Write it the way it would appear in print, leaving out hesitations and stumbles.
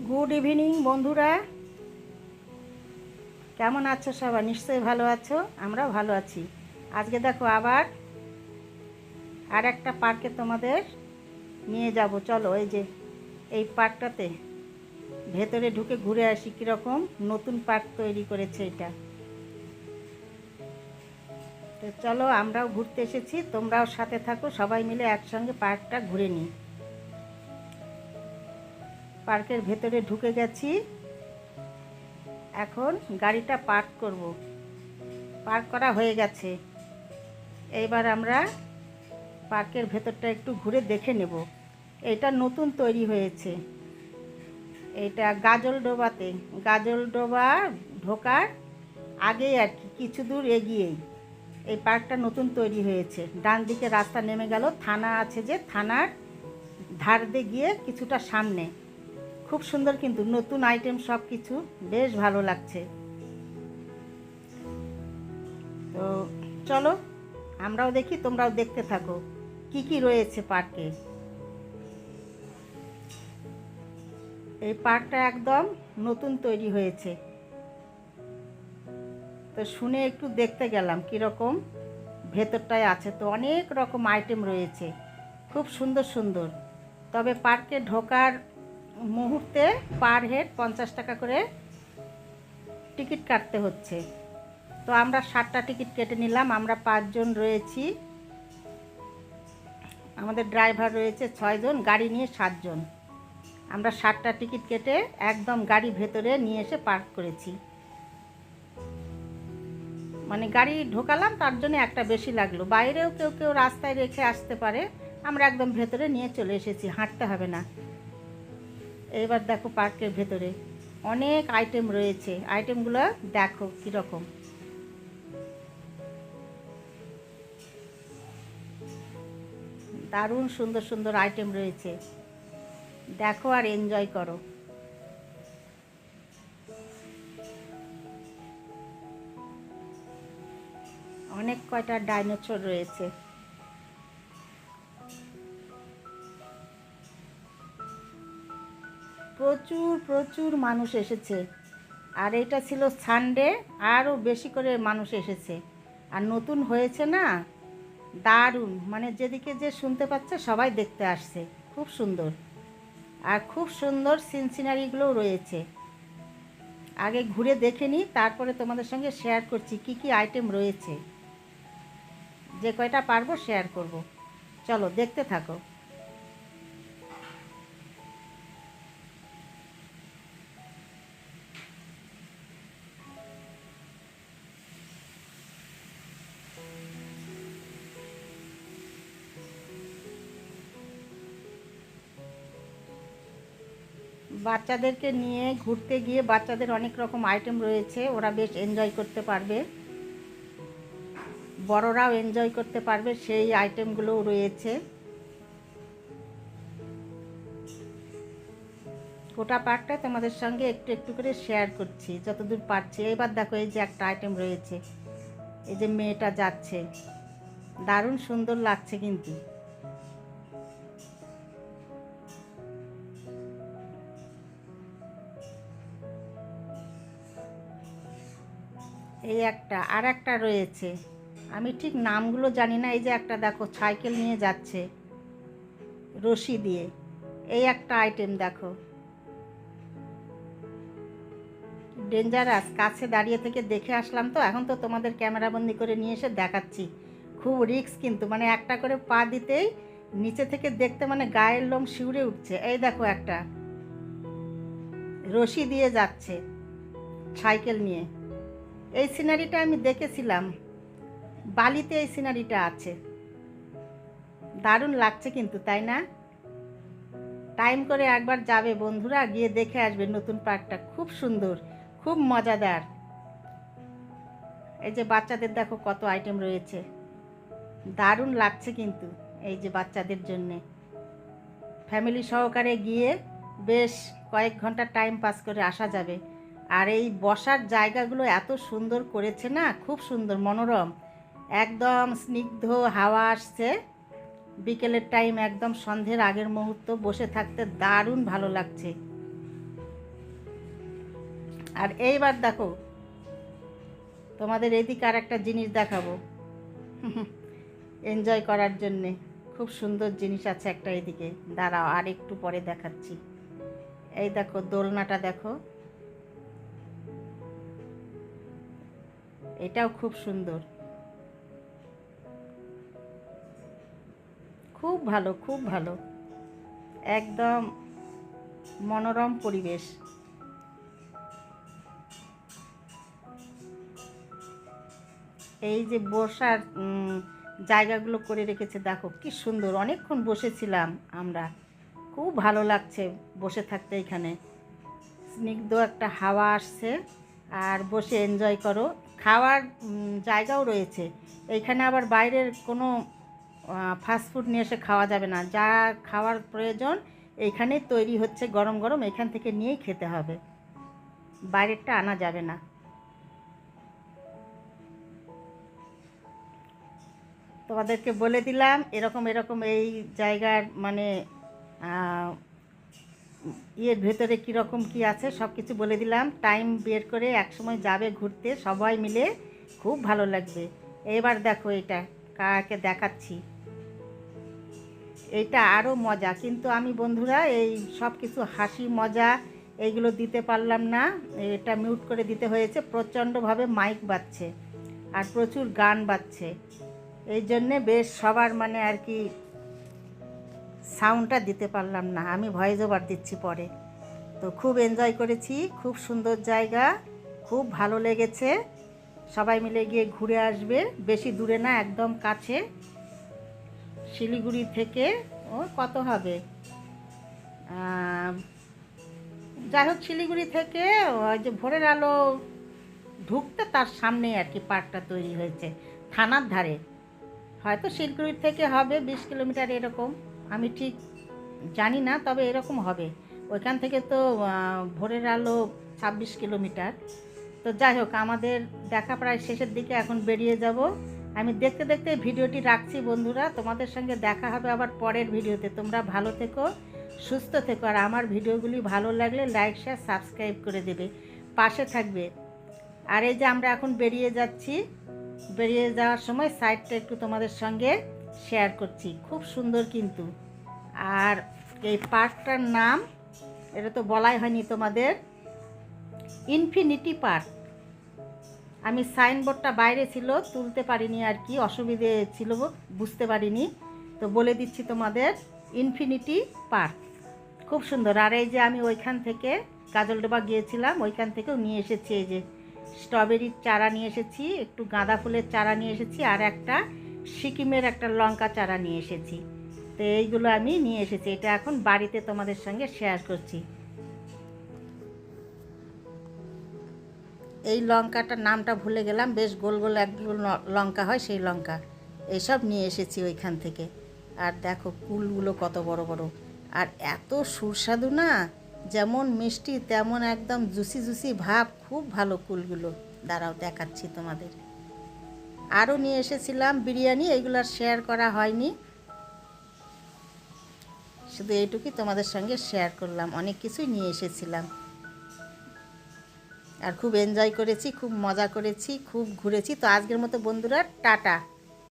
Good evening বন্ধুরা, কেমন আছো সবাই? নিশ্চয়ই ভালো আছো, আমরা ভালো আছি। আজকে দেখো আবার আর একটা পার্কে তোমাদের নিয়ে যাব। চলো, এই যে এই পার্কটাতে ভেতরে ঢুকে ঘুরে আসি কীরকম নতুন পার্ক তৈরি করেছে এটা। তো চলো, আমরাও ঘুরতে এসেছি, তোমরাও সাথে থাকো, সবাই মিলে একসঙ্গে পার্কটা ঘুরে নিই। পার্কের ভেতরে ঢুকে গেছি, এখন গাড়িটা পার্ক করব। পার্ক করা হয়ে গেছে, এইবার আমরা পার্কের ভেতরটা একটু ঘুরে দেখে নেব। এটা নতুন তৈরি হয়েছে, এটা গাজলডোবা ঢোকার আগেই আর কি, কিছু দূর এগিয়েই এই পার্কটা নতুন তৈরি হয়েছে। ডান দিকে রাস্তা নেমে গেল, থানা আছে, যে থানার ধার দিয়ে গিয়ে কিছুটা সামনে। খুব সুন্দর, কিন্তু নতুন আইটেম সব কিছু, বেশ ভালো লাগছে। তো চলো আমরাও দেখি, তোমরাও দেখতে থাকো কি কি রয়েছে পার্কে। এই পার্কটা একদম নতুন তৈরি হয়েছে, তো শুনে একটু দেখতে গেলাম কীরকম ভেতরটায় আছে। তো অনেক রকম আইটেম রয়েছে, খুব সুন্দর সুন্দর। তবে পার্কে ঢোকার মুহূর্তে পার হেড 50 টাকা করে টিকিট কাটতে হচ্ছে। তো আমরা 7টা টিকিট কেটে নিলাম, আমরা 5 জন রয়েছি, আমাদের ড্রাইভার রয়েছে 6 জন, গাড়ি নিয়ে 7 জন। আমরা 7টা টিকিট কেটে একদম গাড়ি ভেতরে নিয়ে এসে পার্ক করেছি। মানে গাড়ি ঢোকালাম, তার জন্য একটা বেশি লাগলো। বাইরেও কেউ কেউ রাস্তায় রেখে আসতে পারে, আমরা একদম ভেতরে নিয়ে চলে এসেছি, হাঁটতে হবে না। এবার দেখো পার্কের ভেতরে অনেক আইটেম রয়েছে, আইটেমগুলো দেখো কীরকম। দারুণ সুন্দর সুন্দর আইটেম রয়েছে, দেখো আর এনজয় করো। অনেক কয়টা ডাইনোসর রয়েছে। প্রচুর প্রচুর মানুষ এসেছে, আর এটা ছিল সানডে, আরও বেশি করে মানুষ এসেছে। আর নতুন হয়েছে না, দারুণ, মানে যেদিকে যে শুনতে পাচ্ছে সবাই দেখতে আসছে। খুব সুন্দর, আর খুব সুন্দর সিনারিগুলোও রয়েছে। আগে ঘুরে দেখে নিই, তারপরে তোমাদের সঙ্গে শেয়ার করছি কি কি আইটেম রয়েছে। যে কয়টা পারবো শেয়ার করব, চলো দেখতে থাকো। বাচ্চাদেরকে নিয়ে ঘুরতে গিয়ে বাচ্চাদের অনেক রকম আইটেম রয়েছে, ওরা বেশ এনজয় করতে পারবে, বড়রাও এনজয় করতে পারবে, সেই আইটেমগুলোও রয়েছে। গোটা পার্কটা তোমাদের সঙ্গে একটু একটু করে শেয়ার করছি যতদূর পারছি। এবার দেখো, এই যে একটা আইটেম রয়েছে, এই যে মেয়েটা যাচ্ছে, দারুণ সুন্দর লাগছে কিন্তু। এই একটা, আর একটা রয়েছে, আমি ঠিক নামগুলো জানি না। এই যে একটা দেখো সাইকেল নিয়ে যাচ্ছে রশি দিয়ে, এই একটা আইটেম দেখো, ডেঞ্জারাস। কাছে দাঁড়িয়ে থেকে দেখে আসলাম, তো এখন তো তোমাদের ক্যামেরাবন্দি করে নিয়ে এসে দেখাচ্ছি। খুব রিস্ক কিন্তু, মানে একটা করে পা দিতেই নিচে থেকে দেখতে মানে গায়ের লোম শিউরে উঠছে। এই দেখো একটা রশি দিয়ে যাচ্ছে সাইকেল নিয়ে, এই সিনারিটা আমি দেখেছিলাম বালিতে, এই সিনারিটা আছে, দারুণ লাগছে কিন্তু, তাই না? টাইম করে একবার যাবে বন্ধুরা, গিয়ে দেখে আসবে নতুন পার্কটা, খুব সুন্দর, খুব মজাদার। এই যে বাচ্চাদের দেখো কত আইটেম রয়েছে, দারুণ লাগছে কিন্তু। এই যে বাচ্চাদের জন্যে ফ্যামিলি সহকারে গিয়ে বেশ কয়েক ঘন্টা টাইম পাস করে আসা যাবে। আর এই বসার জায়গাগুলো এত সুন্দর করেছে না, খুব সুন্দর, মনোরম, একদম স্নিগ্ধ হাওয়া আসছে। বিকেলের টাইম, একদম সন্ধ্যের আগের মুহূর্ত, বসে থাকতে দারুণ ভালো লাগছে। আর এইবার দেখো তোমাদের এদিকে আর একটা জিনিস দেখাবো এনজয় করার জন্যে। খুব সুন্দর জিনিস আছে একটা এদিকে, দাঁড়াও আর একটু পরে দেখাচ্ছি। এই দেখো দোলনাটা দেখো, এটাও খুব সুন্দর, খুব ভালো, খুব ভালো, একদম মনোরম পরিবেশ। এই যে বসার জায়গাগুলো করে রেখেছে দেখো কি সুন্দর, অনেকক্ষণ বসেছিলাম আমরা, খুব ভালো লাগছে বসে থাকতে এখানে, স্নিগ্ধ একটা হাওয়া আসছে আর বসে এনজয় করো। খাওয়ার জায়গাও রয়েছে এইখানে, আবার বাইরের কোনো ফাস্টফুড নিয়ে এসে খাওয়া যাবে না, যা খাওয়ার প্রয়োজন এইখানেই তৈরি হচ্ছে গরম গরম, এখান থেকে নিয়েই খেতে হবে, বাইরেরটা আনা যাবে না। তোমাদেরকে বলে দিলাম এরকম এরকম এই জায়গার মানে ইয়ের ভেতরে কীরকম কী আছে সব কিছু বলে দিলাম। টাইম বের করে একসময় যাবে ঘুরতে সবাই মিলে, খুব ভালো লাগবে। এবার দেখো এটা কাকে দেখাচ্ছি, এইটা আরও মজা, কিন্তু আমি বন্ধুরা এই সব কিছু হাসি মজা এইগুলো দিতে পারলাম না, এটা মিউট করে দিতে হয়েছে, প্রচণ্ডভাবে মাইক বাজছে আর প্রচুর গান বাজছে, এই জন্যে বেশ সবার মানে আর কি সাউন্ডটা দিতে পারলাম না, আমি ভয়েস ওভার দিচ্ছি পরে। তো খুব এনজয় করেছি, খুব সুন্দর জায়গা, খুব ভালো লেগেছে। সবাই মিলে গিয়ে ঘুরে আসবে, বেশি দূরে না, একদম কাছে, শিলিগুড়ি থেকে ও কত হবে, যাই হোক শিলিগুড়ি থেকে ওই যে ভোরের আলো ঢুকতে তার সামনে আর কি পার্কটা তৈরি হয়েছে, থানার ধারে। হয়তো শিলিগুড়ি থেকে হবে 20 কিলোমিটার এরকম, আমি ঠিক জানি না, তবে এরকম হবে। ওইখান থেকে তো ভোরের আলো 26 কিলোমিটার। তো যাই হোক আমাদের দেখা প্রায় শেষের দিকে, এখন বেরিয়ে যাব। আমি দেখতে দেখতে ভিডিওটি রাখছি বন্ধুরা, তোমাদের সঙ্গে দেখা হবে আবার পরের ভিডিওতে। তোমরা ভালো থেকো, সুস্থ থেকো, আর আমার ভিডিওগুলি ভালো লাগলে লাইক শেয়ার সাবস্ক্রাইব করে দেবে, পাশে থাকবে। আর এই যে আমরা এখন বেরিয়ে যাচ্ছি, বেরিয়ে যাওয়ার সময় সাইডটা একটু তোমাদের সঙ্গে শেয়ার করছি, খুব সুন্দর কিন্তু। আর এই পার্কটার নাম এটা তো বলাই হয়নি তোমাদের, ইনফিনিটি পার্ক। আমি সাইনবোর্ডটা বাইরে ছিল তুলতে পারিনি আর কি, অসুবিধে ছিল বুঝতে পারিনি, তো বলে দিচ্ছি তোমাদের, ইনফিনিটি পার্ক খুব সুন্দর। আর এই যে আমি ওইখান থেকে কাজলডোবা গিয়েছিলাম, ওইখান থেকেও নিয়ে এসেছি এই যে স্ট্রবেরির চারা নিয়ে এসেছি, একটু গাঁদা ফুলের চারা নিয়ে এসেছি, আর একটা সিকিমের একটা লঙ্কা চারা নিয়ে এসেছি। তো এইগুলো আমি নিয়ে এসেছি, এটা এখন বাড়িতে তোমাদের সঙ্গে শেয়ার করছি। এই লঙ্কাটার নামটা ভুলে গেলাম, বেশ গোল গোল একগুলো লঙ্কা হয়, সেই লঙ্কা এইসব নিয়ে এসেছি ওইখান থেকে। আর দেখো কুলগুলো কত বড় বড়, আর এত সুস্বাদু না, যেমন মিষ্টি তেমন একদম জুসি জুসি ভাব, খুব ভালো কুলগুলো। দাঁড়াও দেখাচ্ছি তোমাদের। আরও নিয়ে এসেছিলাম বিরিয়ানি, এইগুলো আর শেয়ার করা হয়নি, শুধু এইটুকুই তোমাদের সঙ্গে শেয়ার করলাম, অনেক কিছুই নিয়ে এসেছিলাম। আর খুব এনজয় করেছি, খুব মজা করেছি, খুব ঘুরেছি। তো আজকের মতো বন্ধুরা টাটা।